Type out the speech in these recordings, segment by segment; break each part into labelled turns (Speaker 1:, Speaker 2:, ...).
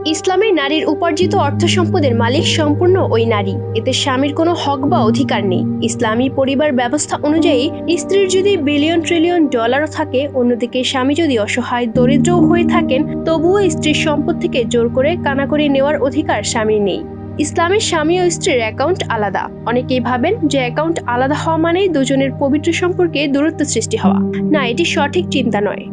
Speaker 1: ইসলামে নারীর উপার্জিত অর্থ সম্পদের মালিক সম্পূর্ণ ওই নারী। এতে স্বামীর কোনো হক বা অধিকার নেই। ইসলামী পরিবার ব্যবস্থা অনুযায়ী স্ত্রীর যদি বিলিয়ন ট্রিলিয়ন ডলারও থাকে, অন্যদিকে স্বামী যদি অসহায় দরিদ্রও হয়ে থাকেন, তবুও স্ত্রীর সম্পদ থেকে জোর করে কানাকড়ি নেওয়ার অধিকার স্বামীর নেই। ইসলামের স্বামী ও স্ত্রীর অ্যাকাউন্ট আলাদা। অনেকেই ভাবেন যে অ্যাকাউন্ট আলাদা হওয়া মানেই দুজনের পবিত্র সম্পর্কে দূরত্ব সৃষ্টি হওয়া। না, এটি সঠিক চিন্তা নয়।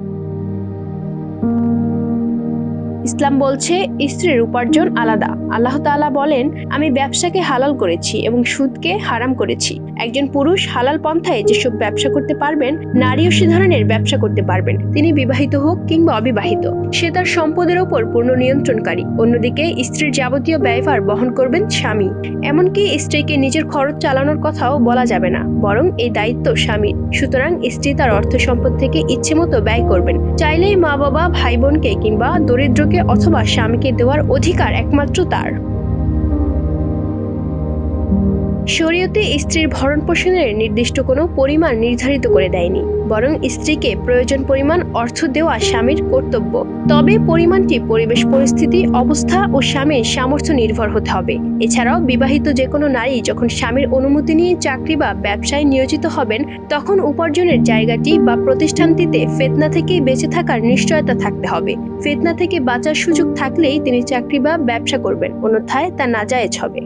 Speaker 1: ইসলাম বলছে স্ত্রীর উপার্জন আলাদা। আল্লাহ তাআলা বলেন, আমি ব্যবসাকে হালাল করেছি এবং সুদকে হারাম করেছি। একজন পুরুষ হালাল পন্থায় যেসব ব্যবসা করতে পারবেন, নারীও সে ধরনের ব্যবসা করতে পারবেন। তিনি বিবাহিত হোক কিংবা অবিবাহিত, সে তার সম্পদের ওপর পূর্ণ নিয়ন্ত্রণকারী। অন্যদিকে স্ত্রীর যাবতীয় ব্যয়ভার বহন করবেন স্বামী। এমনকি স্ত্রীকে নিজের খরচ চালানোর কথাও বলা যাবে না, বরং এই দায়িত্ব স্বামীর। সুতরাং স্ত্রী তার অর্থ সম্পদ থেকে ইচ্ছে মতো ব্যয় করবেন। চাইলেই মা বাবা, ভাই বোনকে কিংবা দরিদ্রকে অথবা স্বামীকে দেওয়ার অধিকার একমাত্র তার। শরীয়তে স্ত্রীর ভরণ পোষণের নির্দিষ্ট কোনো পরিমাণ নির্ধারিত করে দেয়নি, বরং স্ত্রীকে প্রয়োজন পরিমাণ অর্থ দেওয়া স্বামীর কর্তব্য। তবে পরিমাণটি পরিবেশ পরিস্থিতি, অবস্থা ও স্বামীর সামর্থ্য নির্ভর হতে হবে। এছাড়াও বিবাহিত যে কোনো নারী যখন স্বামীর অনুমতি নিয়ে চাকরি বা ব্যবসায় নিয়োজিত হবেন, তখন উপার্জনের জায়গাটি বা প্রতিষ্ঠানটিতে ফিতনা থেকে বেঁচে থাকার নিশ্চয়তা থাকতে হবে। ফিতনা থেকে বাঁচার সুযোগ থাকলেই তিনি চাকরি বা ব্যবসা করবেন, অন্যথায় তা নাজায়েজ হবে।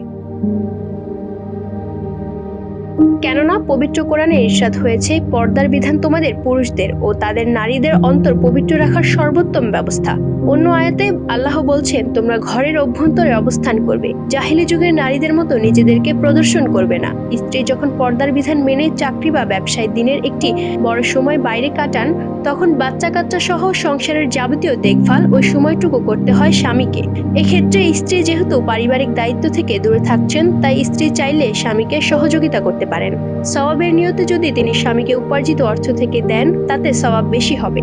Speaker 1: কেননা পবিত্র কোরআনে ইরশাদ হয়েছে, পর্দার বিধান তোমাদের পুরুষদের ও তাদের নারীদের অন্তর পবিত্র রাখার সর্বোত্তম ব্যবস্থা। অন্য আয়াতে আল্লাহ বলছেন, তোমরা ঘরের অভ্যন্তরে অবস্থান করবে, জাহিলি যুগের নারীদের মতো নিজেদেরকে প্রদর্শন করবে না। স্ত্রী যখন পর্দার বিধান মেনে চাকরি বা ব্যবসায় দিনের একটি বড় সময় বাইরে কাটান, তখন বাচ্চা কাচ্চা সহ সংসারের যাবতীয় দেখভাল ওই সময়টুকু করতে হয় স্বামীকে। এক্ষেত্রে স্ত্রী যেহেতু পারিবারিক দায়িত্ব থেকে দূরে থাকছেন, তাই স্ত্রী চাইলে স্বামীকে সহযোগিতা করতে পারেন। সওয়াবের নিয়তে যদি তিনি স্বামীকে উপার্জিত অর্থ থেকে দেন, তাতে সওয়াব বেশি হবে।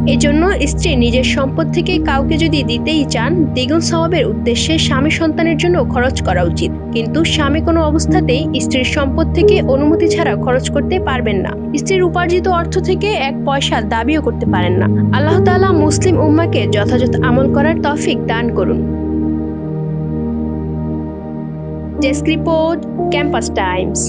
Speaker 1: এজন্য স্ত্রী নিজের সম্পদ থেকে কাউকে যদি দিতেই চান, দ্বিগুণ সওয়াবের উদ্দেশ্যে স্বামী সন্তানের জন্য খরচ করা উচিত। কিন্তু স্বামী কোনো অবস্থাতেই স্ত্রীর সম্পদ থেকে অনুমতি ছাড়া খরচ করতে পারবেন না। স্ত্রীর উপার্জিত অর্থ থেকে এক পয়সা দাবিও করতে পারেন না। আল্লাহ তাআলা মুসলিম উম্মাহকে যথাযথ আমল করার তৌফিক দান করুন। Desk report, campus Times.